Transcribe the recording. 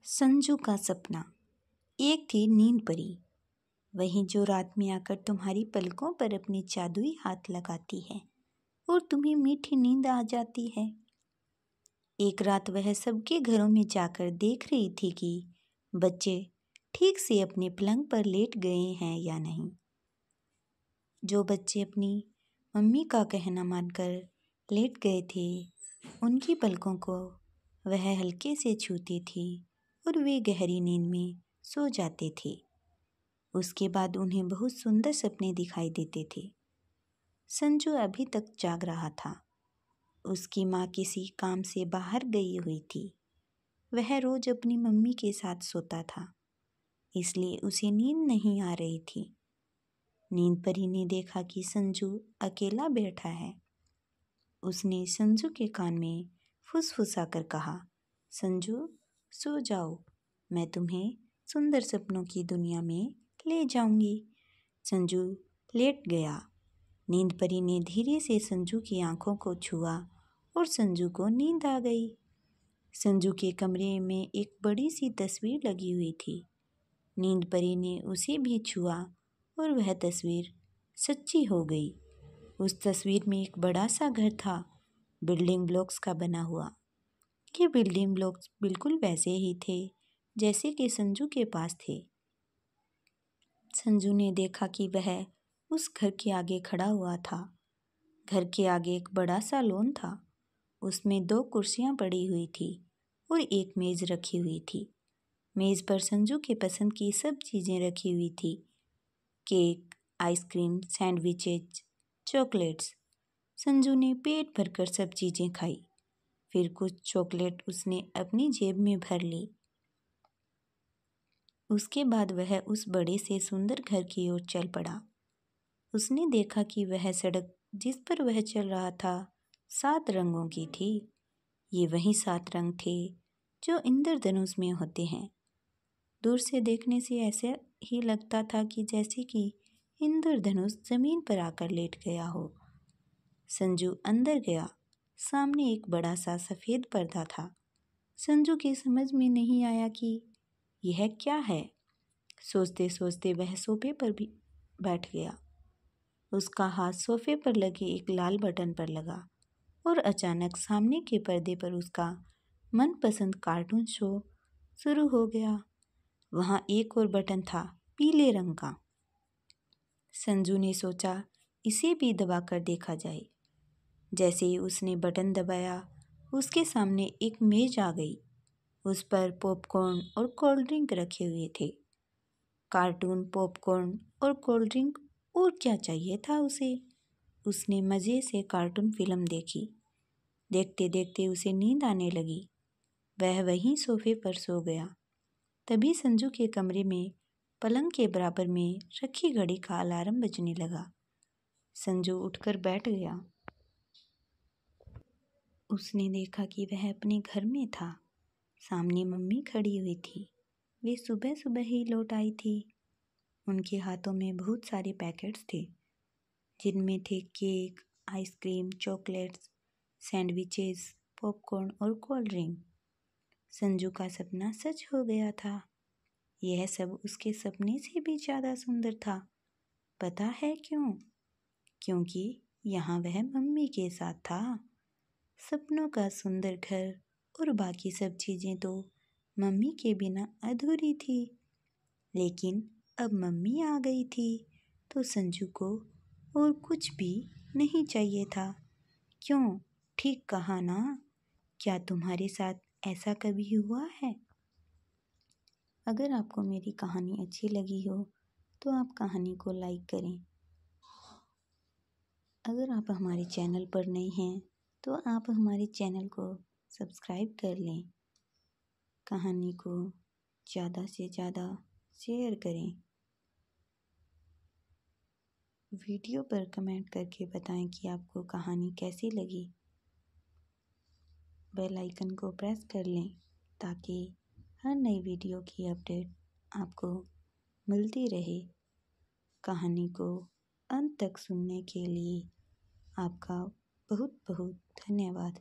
संजू का सपना। एक थी नींद परी, वही जो रात में आकर तुम्हारी पलकों पर अपने जादुई हाथ लगाती है और तुम्हें मीठी नींद आ जाती है। एक रात वह सबके घरों में जाकर देख रही थी कि बच्चे ठीक से अपने पलंग पर लेट गए हैं या नहीं। जो बच्चे अपनी मम्मी का कहना मानकर लेट गए थे, उनकी पलकों को वह हल्के से छूती थी और वे गहरी नींद में सो जाते थे। उसके बाद उन्हें बहुत सुंदर सपने दिखाई देते थे। संजू अभी तक जाग रहा था। उसकी माँ किसी काम से बाहर गई हुई थी। वह रोज अपनी मम्मी के साथ सोता था, इसलिए उसे नींद नहीं आ रही थी। नींद परी ने देखा कि संजू अकेला बैठा है। उसने संजू के कान में फुसफुसा कर कहा, संजू सो जाओ, मैं तुम्हें सुंदर सपनों की दुनिया में ले जाऊंगी। संजू लेट गया। नींद परी ने धीरे से संजू की आंखों को छुआ और संजू को नींद आ गई। संजू के कमरे में एक बड़ी सी तस्वीर लगी हुई थी। नींद परी ने उसे भी छुआ और वह तस्वीर सच्ची हो गई। उस तस्वीर में एक बड़ा सा घर था, बिल्डिंग ब्लॉक्स का बना हुआ। ये बिल्डिंग ब्लॉक्स बिल्कुल वैसे ही थे जैसे कि संजू के पास थे। संजू ने देखा कि वह उस घर के आगे खड़ा हुआ था। घर के आगे एक बड़ा सा लॉन था। उसमें 2 कुर्सियां पड़ी हुई थी और एक मेज़ रखी हुई थी। मेज़ पर संजू के पसंद की सब चीज़ें रखी हुई थी, cake, ice cream, sandwiches, chocolates. Sanju ने पेट भरकर सब चीज़ें खाई। फिर कुछ चॉकलेट उसने अपनी जेब में भर ली। उसके बाद वह उस बड़े से सुंदर घर की ओर चल पड़ा। उसने देखा कि वह सड़क जिस पर वह चल रहा था 7 रंगों की थी। ये वही 7 रंग थे जो इंद्रधनुष में होते हैं। दूर से देखने से ऐसा ही लगता था कि जैसे कि इंद्रधनुष जमीन पर आकर लेट गया हो। संजू अंदर गया। सामने एक बड़ा सा सफ़ेद पर्दा था। संजू की समझ में नहीं आया कि यह क्या है। सोचते सोचते वह सोफे पर भी बैठ गया। उसका हाथ सोफे पर लगे एक लाल बटन पर लगा और अचानक सामने के पर्दे पर उसका मनपसंद कार्टून शो शुरू हो गया। वहाँ एक और बटन था, पीले रंग का। संजू ने सोचा इसे भी दबाकर देखा जाए। जैसे ही उसने बटन दबाया, उसके सामने एक मेज आ गई। उस पर पॉपकॉर्न और कोल्ड ड्रिंक रखे हुए थे। कार्टून, पॉपकॉर्न और कोल्ड ड्रिंक, और क्या चाहिए था उसे। उसने मज़े से कार्टून फिल्म देखी। देखते देखते उसे नींद आने लगी। वह वहीं सोफे पर सो गया। तभी संजू के कमरे में पलंग के बराबर में रखी घड़ी का अलार्म बजने लगा। संजू उठकर बैठ गया। उसने देखा कि वह अपने घर में था। सामने मम्मी खड़ी हुई थी। वे सुबह सुबह ही लौट आई थी। उनके हाथों में बहुत सारे पैकेट्स थे, जिनमें थे cake, ice cream, chocolates, sandwiches, popcorn और कोल्ड ड्रिंक। संजू का सपना सच हो गया था। यह सब उसके सपने से भी ज़्यादा सुंदर था। पता है क्यों? क्योंकि यहाँ वह मम्मी के साथ था। सपनों का सुंदर घर और बाकी सब चीज़ें तो मम्मी के बिना अधूरी थी। लेकिन अब मम्मी आ गई थी तो संजू को और कुछ भी नहीं चाहिए था। क्यों? ठीक कहा ना? क्या तुम्हारे साथ ऐसा कभी हुआ है? अगर आपको मेरी कहानी अच्छी लगी हो तो आप कहानी को लाइक करें। अगर आप हमारे चैनल पर नए हैं तो आप हमारे चैनल को सब्सक्राइब कर लें। कहानी को ज़्यादा से ज़्यादा शेयर करें। वीडियो पर कमेंट करके बताएं कि आपको कहानी कैसी लगी। बेल आइकन को प्रेस कर लें ताकि हर नई वीडियो की अपडेट आपको मिलती रहे। कहानी को अंत तक सुनने के लिए आपका बहुत बहुत धन्यवाद।